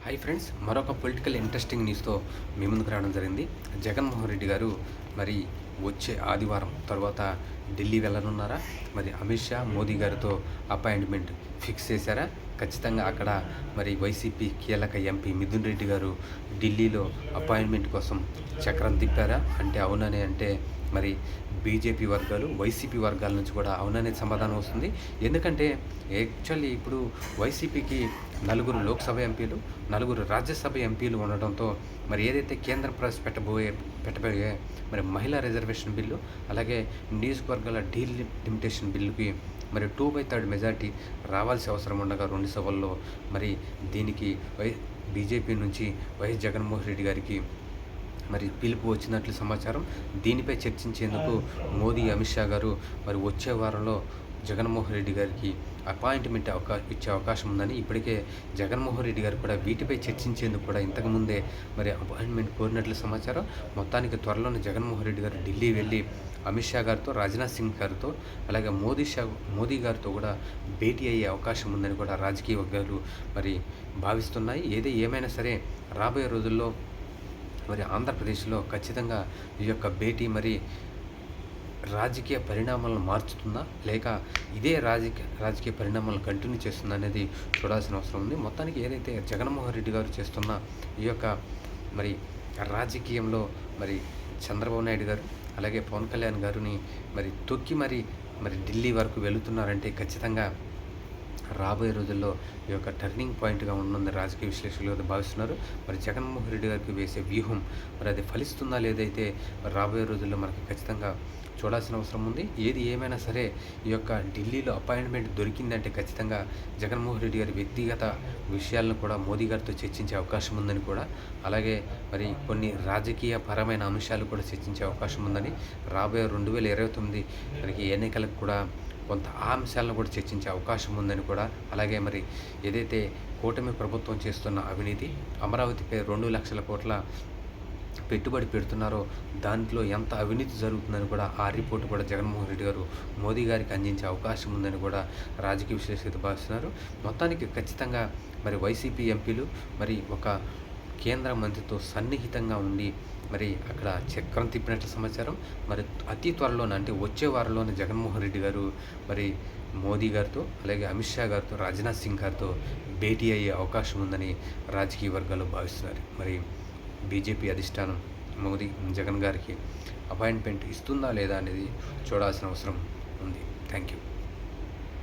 Hi friends, మరొక political interesting న్యూస్తో మీ ముందుకు రావడం జరిగింది. జగన్మోహన్ రెడ్డి గారు మరి వచ్చే ఆదివారం తర్వాత ఢిల్లీ వెళ్ళనున్నారా? మరి అమిత్ షా, మోదీ గారితో అపాయింట్మెంట్ ఫిక్స్ చేశారా? ఖచ్చితంగా అక్కడ మరి వైసీపీ కీలక ఎంపీ మిథున్ రెడ్డి గారు ఢిల్లీలో అపాయింట్మెంట్ కోసం చక్రం తిప్పారా? అంటే అవుననే అంటే మరి బీజేపీ వర్గాలు, వైసీపీ వర్గాల నుంచి కూడా అవుననే సమాధానం వస్తుంది. ఎందుకంటే యాక్చువల్లీ ఇప్పుడు వైసీపీకి నలుగురు లోక్సభ ఎంపీలు, నలుగురు రాజ్యసభ ఎంపీలు ఉండడంతో మరి ఏదైతే కేంద్రం పెట్టబోయే మరి మహిళా రిజర్వేషన్ బిల్లు, అలాగే నియోజకవర్గాల డీలిమిటేషన్ బిల్లుకి మరి 2/3 మెజార్టీ రావాల్సిన అవసరం ఉండగా రెండు సభల్లో మరి దీనికి బీజేపీ నుంచి వైఎస్ జగన్మోహన్ రెడ్డి గారికి మరి పిలుపు వచ్చినట్లు సమాచారం. దీనిపై చర్చించేందుకు మోదీ, అమిత్ షా గారు మరి వచ్చే వారంలో జగన్మోహన్ రెడ్డి గారికి అపాయింట్మెంట్ ఇచ్చే అవకాశం ఉందని ఇప్పటికే జగన్మోహన్ రెడ్డి గారు కూడా వీటిపై చర్చించేందుకు కూడా ఇంతకుముందే మరి అపాయింట్మెంట్ కోరినట్లు సమాచారం. మొత్తానికి త్వరలోనే జగన్మోహన్ రెడ్డి గారు ఢిల్లీ వెళ్ళి అమిత్ షా గారితో, రాజ్నాథ్ సింగ్ గారితో, అలాగే మోదీ గారితో కూడా భేటీ అయ్యే అవకాశం ఉందని కూడా రాజకీయ వర్గాలు మరి భావిస్తున్నాయి. ఏమైనా సరే రాబోయే రోజుల్లో మరి ఆంధ్రప్రదేశ్లో ఖచ్చితంగా ఈ యొక్క భేటీ మరి రాజకీయ పరిణామాలను మార్చుతుందా, లేక ఇదే రాజకీయ పరిణామాలను కంటిన్యూ చేస్తుందా అనేది చూడాల్సిన అవసరం ఉంది. మొత్తానికి ఏదైతే జగన్మోహన్ రెడ్డి గారు చేస్తున్న ఈ యొక్క మరి రాజకీయంలో మరి చంద్రబాబు నాయుడు గారు, అలాగే పవన్ కళ్యాణ్ గారిని మరి తొక్కి మరి ఢిల్లీ వరకు వెళుతున్నారంటే ఖచ్చితంగా రాబోయే రోజుల్లో ఈ యొక్క టర్నింగ్ పాయింట్గా ఉందని రాజకీయ విశ్లేషకులు భావిస్తున్నారు. మరి జగన్మోహన్ రెడ్డి గారికి వేసే వ్యూహం మరి అది ఫలిస్తుందా లేదైతే రాబోయే రోజుల్లో మనకి ఖచ్చితంగా చూడాల్సిన అవసరం ఉంది. ఏమైనా సరే ఈ యొక్క ఢిల్లీలో అపాయింట్మెంట్ దొరికిందంటే ఖచ్చితంగా జగన్మోహన్ రెడ్డి గారి వ్యక్తిగత విషయాలను కూడా మోదీ గారితో చర్చించే అవకాశం ఉందని కూడా, అలాగే మరి కొన్ని రాజకీయ పరమైన అంశాలు కూడా చర్చించే అవకాశం ఉందని, రాబోయే 2029 మనకి ఎన్నికలకు కూడా కొంత ఆ అంశాలను కూడా చర్చించే అవకాశం ఉందని కూడా, అలాగే మరి ఏదైతే కూటమి ప్రభుత్వం చేస్తున్న అవినీతి, అమరావతిపై 2 లక్షల కోట్ల పెట్టుబడి పెడుతున్నారో దాంట్లో ఎంత అవినీతి జరుగుతుందని కూడా ఆ రిపోర్టు కూడా జగన్మోహన్ రెడ్డి గారు మోదీ గారికి అందించే అవకాశం ఉందని కూడా రాజకీయ విశ్లేషకులు భావిస్తున్నారు. మొత్తానికి ఖచ్చితంగా మరి వైసీపీ ఎంపీలు మరి ఒక కేంద్ర మంత్రితో సన్నిహితంగా ఉండి మరి అక్కడ చక్రం తిప్పినట్లు సమాచారం. మరి అతి త్వరలోనే అంటే వచ్చే వారంలోనే జగన్మోహన్ రెడ్డి గారు మరి మోదీ గారితో, అలాగే అమిత్ షా గారితో, రాజ్నాథ్ సింగ్ గారితో భేటీ అయ్యే అవకాశం ఉందని రాజకీయ వర్గాలు భావిస్తున్నారు. మరి బీజేపీ అధిష్టానం మోదీ, జగన్ గారికి అపాయింట్మెంట్ ఇస్తుందా లేదా అనేది చూడాల్సిన అవసరం ఉంది. Thank you.